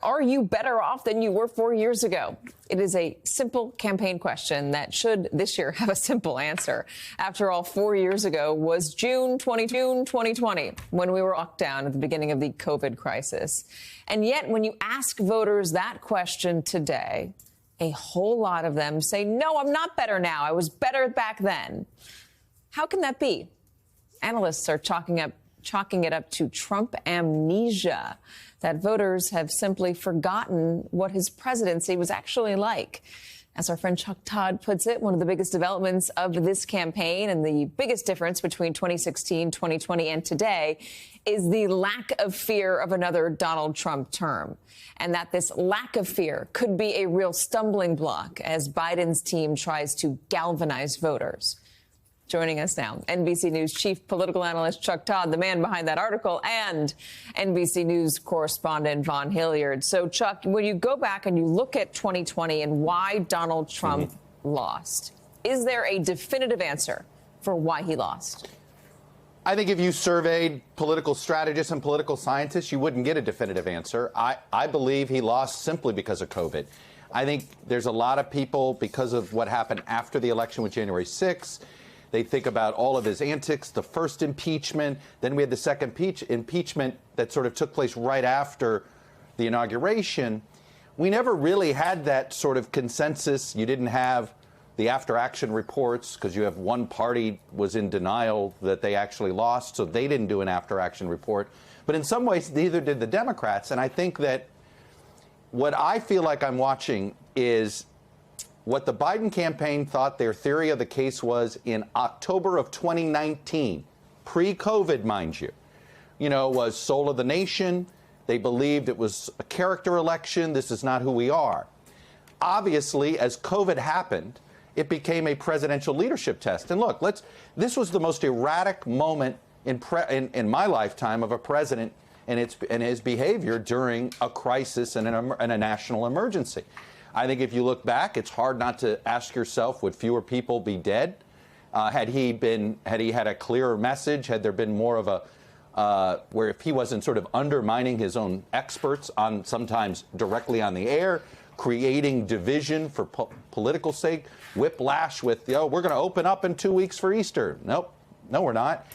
Are you better off than you were 4 years ago? It is a simple campaign question that should this year have a simple answer. After all, 4 years ago was June 2020, when we were locked down at the beginning of the COVID crisis. And yet, when you ask voters that question today, a whole lot of them say, no, I'm not better now. I was better back then. How can that be? Analysts are chalking it up to Trump amnesia, that voters have simply forgotten what his presidency was actually like. As our friend Chuck Todd puts it, one of the biggest developments of this campaign and the biggest difference between 2016, 2020, and today is the lack of fear of another Donald Trump term. And that this lack of fear could be a real stumbling block as Biden's team tries to galvanize voters. Joining us now, NBC News chief political analyst Chuck Todd, the man behind that article, and NBC News correspondent Vaughn Hilliard. So, Chuck, when you go back and you look at 2020 and why Donald Trump lost, is there a definitive answer for why he lost? I think if you surveyed political strategists and political scientists, you wouldn't get a definitive answer. I believe he lost simply because of COVID. I think there's a lot of people, because of what happened after the election with January 6th, they think about all of his antics, the first impeachment, then we had the second impeachment that sort of took place right after the inauguration. We never really had that sort of consensus. You didn't have the after-action reports because you have one party was in denial that they actually lost, so they didn't do an after-action report. But in some ways, neither did the Democrats. And I think that what I feel like I'm watching is what the Biden campaign thought their theory of the case was in October of 2019, pre-COVID, mind you, was soul of the nation. They believed it was a character election. This is not who we are. Obviously, as COVID happened, it became a presidential leadership test. And look, this was the most erratic moment in my lifetime of a president and his behavior during a crisis and a national emergency. I think if you look back, it's hard not to ask yourself, would fewer people be dead? Had he had a clearer message? Had there been more of a where if he wasn't sort of undermining his own experts on sometimes directly on the air, creating division for political sake, whiplash with, we're going to open up in 2 weeks for Easter. Nope, no, we're not.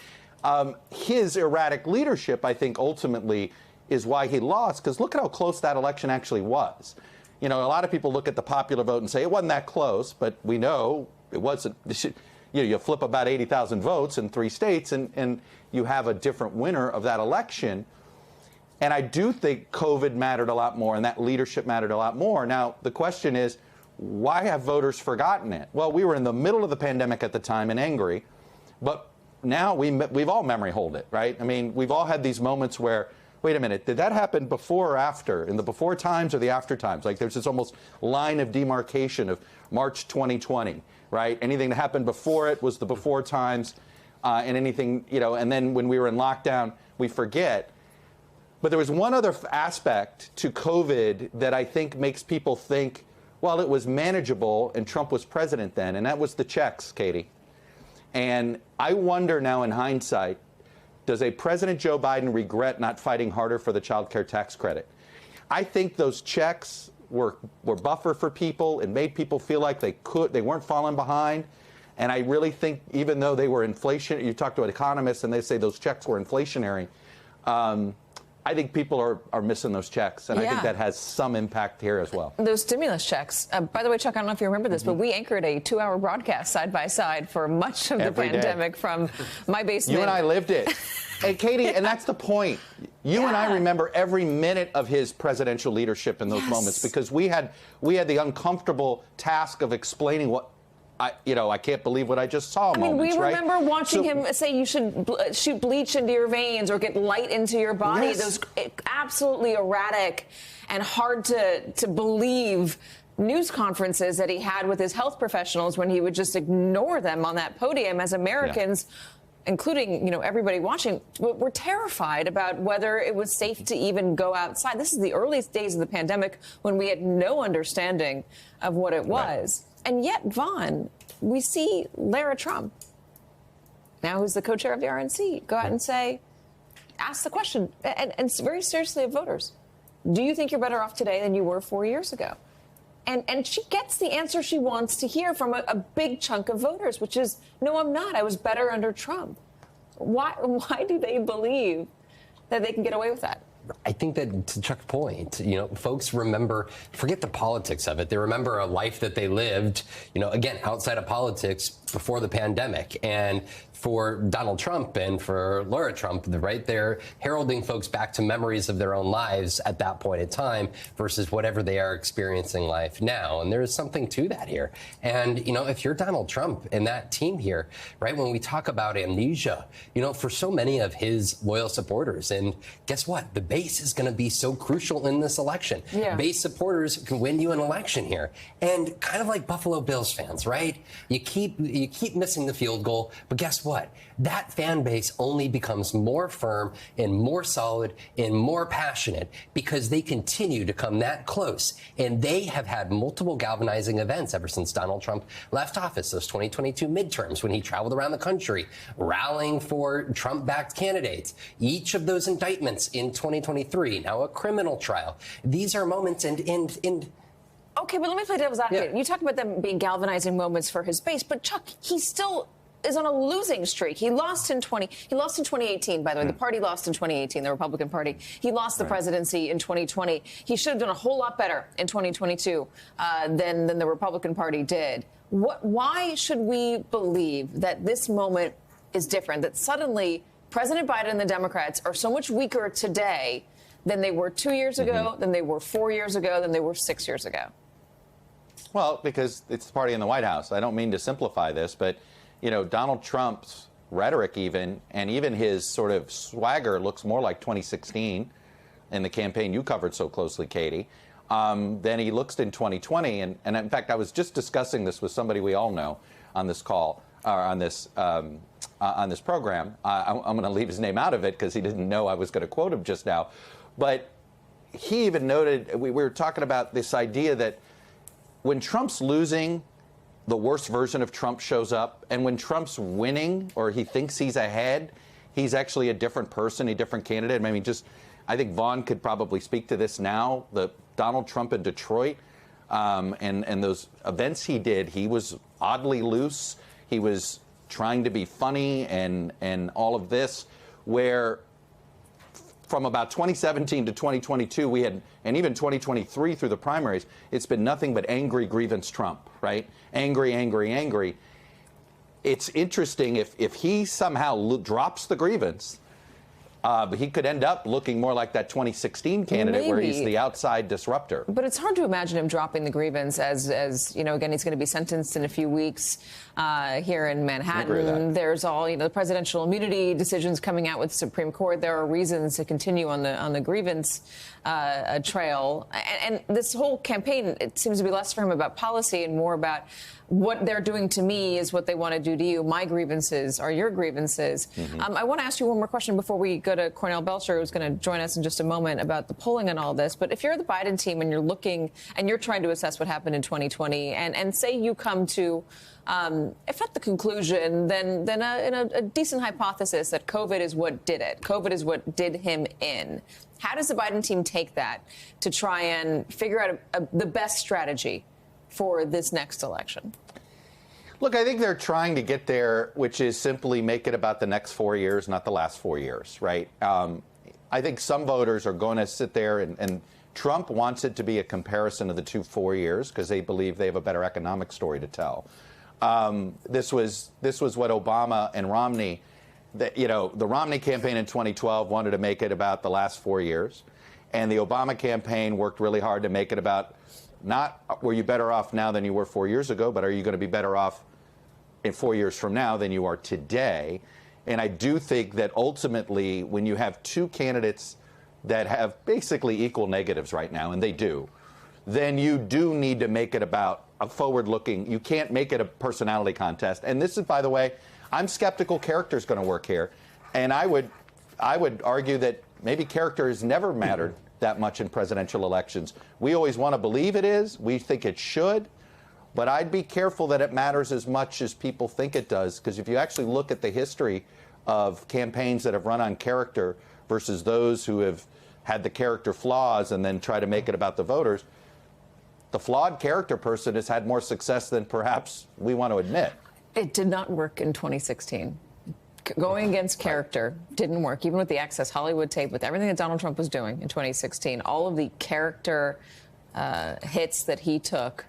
His erratic leadership, I think, ultimately is why he lost, because look at how close that election actually was. A lot of people look at the popular vote and say it wasn't that close, but we know it wasn't. You flip about 80,000 votes in 3 states, and you have a different winner of that election. And I do think COVID mattered a lot more, and that leadership mattered a lot more. Now, the question is, why have voters forgotten it? Well, we were in the middle of the pandemic at the time and angry, but now we've all memory hold it, right? I mean, we've all had these moments where, wait a minute, did that happen before or after? In the before times or the after times? Like there's this almost line of demarcation of March 2020, right? Anything that happened before it was the before times, and anything, and then when we were in lockdown, we forget. But there was one other aspect to COVID that I think makes people think, well, it was manageable and Trump was president then, and that was the checks, Katie. And I wonder now in hindsight, does a President Joe Biden regret not fighting harder for the child care tax credit? I think those checks were buffer for people and made people feel like they weren't falling behind. And I really think even though they were inflation, you talk to economists and they say those checks were inflationary. I think people are missing those checks, and I think that has some impact here as well. Those stimulus checks. By the way, Chuck, I don't know if you remember this, but we anchored a 2-hour broadcast side by side for much of the pandemic from my basement. You and I lived it. Hey, Katie, and that's the point. You and I remember every minute of his presidential leadership in those moments, because we had the uncomfortable task of explaining what I can't believe what I just saw. I mean, we remember watching him say you should shoot bleach into your veins or get light into your body. Yes. Those absolutely erratic and hard to believe news conferences that he had with his health professionals when he would just ignore them on that podium as Americans. Yeah. Including, everybody watching, were terrified about whether it was safe to even go outside. This is the earliest days of the pandemic when we had no understanding of what it was. Right. And yet, Vaughn, we see Lara Trump, now who's the co-chair of the RNC, go out and say, ask the question, and very seriously of voters. do you think you're better off today than you were 4 years ago? And she gets the answer she wants to hear from a big chunk of voters, which is, no, I'm not. I was better under Trump. Why do they believe that they can get away with that? I think that, to Chuck's point, folks forget the politics of it. They remember a life that they lived, again, outside of politics before the pandemic. And for Donald Trump and for Laura Trump, right, they're heralding folks back to memories of their own lives at that point in time versus whatever they are experiencing life now. And there's something to that here. And, if you're Donald Trump and that team here, right, when we talk about amnesia, for so many of his loyal supporters, and guess what? The base is going to be so crucial in this election. Yeah. Base supporters can win you an election here. And kind of like Buffalo Bills fans, right? You keep missing the field goal, but guess what? That fan base only becomes more firm and more solid and more passionate because they continue to come that close. And they have had multiple galvanizing events ever since Donald Trump left office, those 2022 midterms when he traveled around the country rallying for Trump-backed candidates. Each of those indictments in 2023, now a criminal trial. These are moments and Okay, but let me play devil's advocate. Yeah. You talk about them being galvanizing moments for his base, but Chuck, he still is on a losing streak. He lost in 2018, by the way. The party lost in 2018, the Republican Party. He lost the presidency in 2020. He should have done a whole lot better in 2022 than the Republican Party did. Why should we believe that this moment is different, that suddenly President Biden and the Democrats are so much weaker today than they were 2 years ago, than they were 4 years ago, than they were 6 years ago? Well, because it's the party in the White House. I don't mean to simplify this, but Donald Trump's rhetoric and even his sort of swagger looks more like 2016 in the campaign you covered so closely, Katie, than he looks in 2020. And in fact, I was just discussing this with somebody we all know on this call, or on this program. I'm going to leave his name out of it because he didn't know I was going to quote him just now. But he even noted, we were talking about this idea that when Trump's losing, the worst version of Trump shows up. And when Trump's winning or he thinks he's ahead, he's actually a different person, a different candidate. I mean, I think Vaughn could probably speak to this now. The Donald Trump in Detroit and those events he did, he was oddly loose. He was trying to be funny and all of this, where from about 2017 to 2022, we had, and even 2023 through the primaries, it's been nothing but angry grievance Trump, right? Angry, angry, angry. It's interesting if he somehow drops the grievance, he could end up looking more like that 2016 candidate where he's the outside disruptor. But it's hard to imagine him dropping the grievance as again, he's going to be sentenced in a few weeks here in Manhattan. There's all, the presidential immunity decisions coming out with the Supreme Court. There are reasons to continue on the grievance trail. And this whole campaign, it seems to be less for him about policy and more about what they're doing to me is what they want to do to you. My grievances are your grievances. I want to ask you one more question before we go to Cornell Belcher, who's going to join us in just a moment, about the polling and all this. But if you're the Biden team and you're looking and you're trying to assess what happened in 2020 and say you come to, if not the conclusion, then a decent hypothesis that COVID is what did it. COVID is what did him in. How does the Biden team take that to try and figure out the best strategy for this next election? Look, I think they're trying to get there, which is simply make it about the next 4 years, not the last 4 years, right? I think some voters are going to sit there and Trump wants it to be a comparison of the 4 years because they believe they have a better economic story to tell. This was what Obama and Romney, the Romney campaign in 2012 wanted to make it about the last 4 years, and the Obama campaign worked really hard to make it about not were you better off now than you were 4 years ago, but are you going to be better off in 4 years from now than you are today? And I do think that ultimately, when you have two candidates that have basically equal negatives right now, and they do, then you do need to make it about a forward-looking. You can't make it a personality contest. And this is, by the way, I'm skeptical character is going to work here. And I would argue that maybe character has never mattered that much in presidential elections. We always want to believe it is. We think it should. But I'd be careful that it matters as much as people think it does, because if you actually look at the history of campaigns that have run on character versus those who have had the character flaws and then try to make it about the voters. The flawed character person has had more success than perhaps we want to admit. It did not work in 2016. Going against character didn't work, even with the Access Hollywood tape, with everything that Donald Trump was doing in 2016. All of the character hits that he took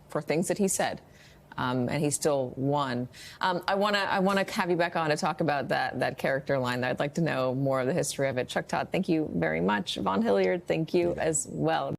for things that he said, and he still won. I want to have you back on to talk about that character line. I'd like to know more of the history of it. Chuck Todd, thank you very much. Vaughn Hilliard, thank you as well.